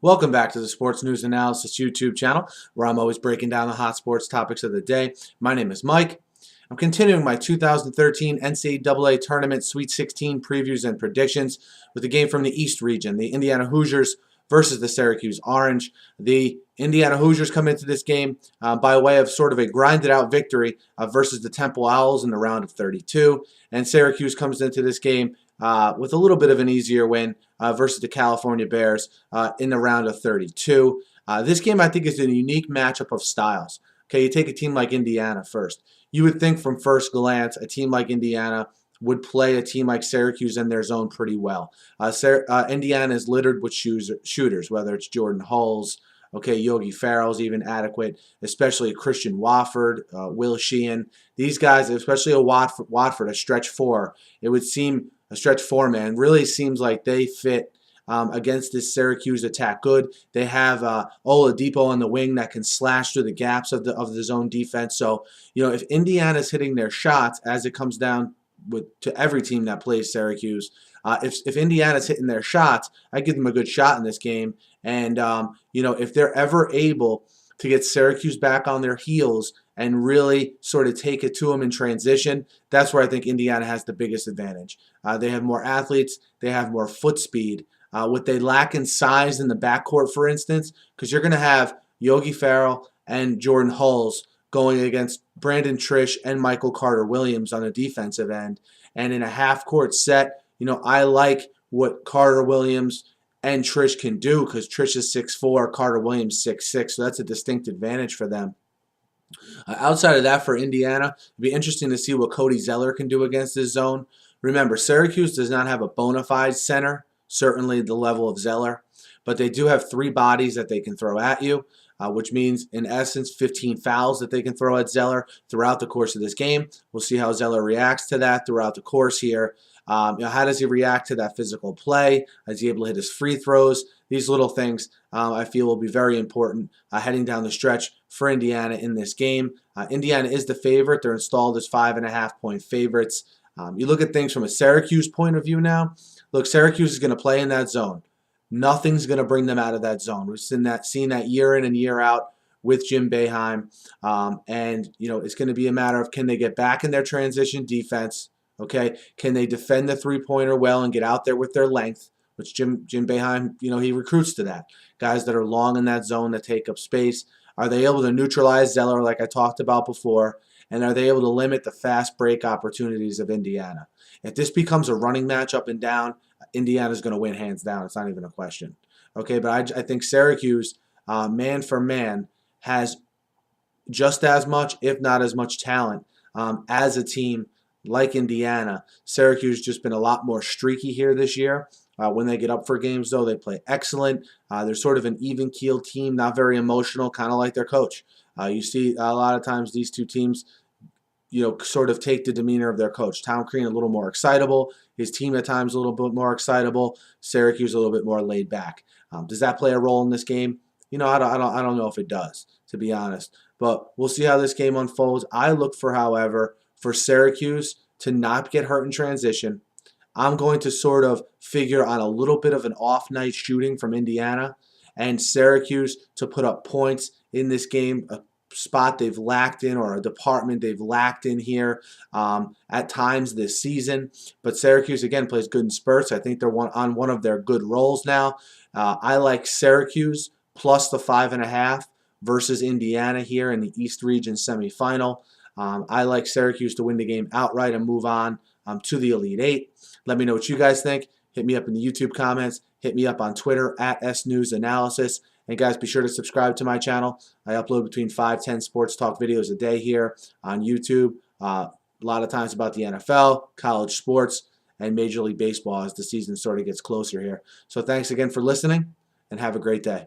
Welcome back to the Sports News Analysis YouTube channel, where I'm always breaking down the hot sports topics of the day. My name is Mike. I'm continuing my 2013 NCAA Tournament Sweet 16 previews and predictions with a game from the East region, the Indiana Hoosiers versus the Syracuse Orange. The Indiana Hoosiers come into this game by way of sort of a grinded-out victory versus the Temple Owls in the round of 32, and Syracuse comes into this game with a little bit of an easier win versus the California Bears in the round of 32. This game, I think, is a unique matchup of styles. Okay, you take a team like Indiana first. You would think from first glance a team like Indiana would play a team like Syracuse in their zone pretty well. Indiana is littered with shooters, whether it's Jordan Hulls, okay, Yogi Ferrell's even adequate, especially Christian Wofford, Will Sheehan. These guys, especially a Watford, a stretch four, it would seem a stretch four man, really seems like they fit against this Syracuse attack good. They have Oladipo on the wing that can slash through the gaps of the zone defense. So, if Indiana's hitting their shots, as it comes down to every team that plays Syracuse, if Indiana's hitting their shots, I give them a good shot in this game. And, if they're ever able to get Syracuse back on their heels and really sort of take it to them in transition, that's where I think Indiana has the biggest advantage. They have more athletes. They have more foot speed. What they lack in size in the backcourt, for instance, because you're going to have Yogi Ferrell and Jordan Hulls going against Brandon Trish and Michael Carter-Williams on the defensive end. And in a half-court set, I like what Carter-Williams and Trish can do because Trish is 6'4", Carter-Williams 6'6", so that's a distinct advantage for them. Outside of that, for Indiana, it'd be interesting to see what Cody Zeller can do against this zone. Remember, Syracuse does not have a bona fide center, certainly the level of Zeller, but they do have three bodies that they can throw at you, which means, in essence, 15 fouls that they can throw at Zeller throughout the course of this game. We'll see how Zeller reacts to that throughout the course here. How does he react to that physical play? Is he able to hit his free throws? These little things I feel will be very important heading down the stretch for Indiana in this game. Indiana is the favorite. They're installed as 5.5-point favorites. You look at things from a Syracuse point of view now. Look, Syracuse is going to play in that zone. Nothing's going to bring them out of that zone. We've seen that year in and year out with Jim Boeheim. It's going to be a matter of, can they get back in their transition defense? Okay, can they defend the three-pointer well and get out there with their length, which Jim Boeheim, he recruits to that. Guys that are long in that zone that take up space. Are they able to neutralize Zeller like I talked about before? And are they able to limit the fast break opportunities of Indiana? If this becomes a running match up and down, Indiana's going to win hands down. It's not even a question. Okay, but I think Syracuse, man for man, has just as much, if not as much talent as a team like Indiana. Syracuse just been a lot more streaky here this year. When they get up for games, though, they play excellent. They're sort of an even-keeled team, not very emotional, kind of like their coach. You see a lot of times these two teams, sort of take the demeanor of their coach. Tom Crean a little more excitable. His team at times a little bit more excitable. Syracuse a little bit more laid back. Does that play a role in this game? I don't know if it does, to be honest. But we'll see how this game unfolds. I look for, however, for Syracuse to not get hurt in transition. I'm going to sort of figure on a little bit of an off night shooting from Indiana, and Syracuse to put up points in this game, a spot they've lacked in, or a department they've lacked in here at times this season. But Syracuse, again, plays good in spurts. I think they're on one of their good rolls now. I like Syracuse plus the 5.5 versus Indiana here in the East Region semifinal. I like Syracuse to win the game outright and move on to the Elite Eight. Let me know what you guys think. Hit me up in the YouTube comments. Hit me up on Twitter at SNewsAnalysis. And guys, be sure to subscribe to my channel. I upload between 5-10 sports talk videos a day here on YouTube. A lot of times about the NFL, college sports, and Major League Baseball as the season sort of gets closer here. So thanks again for listening, and have a great day.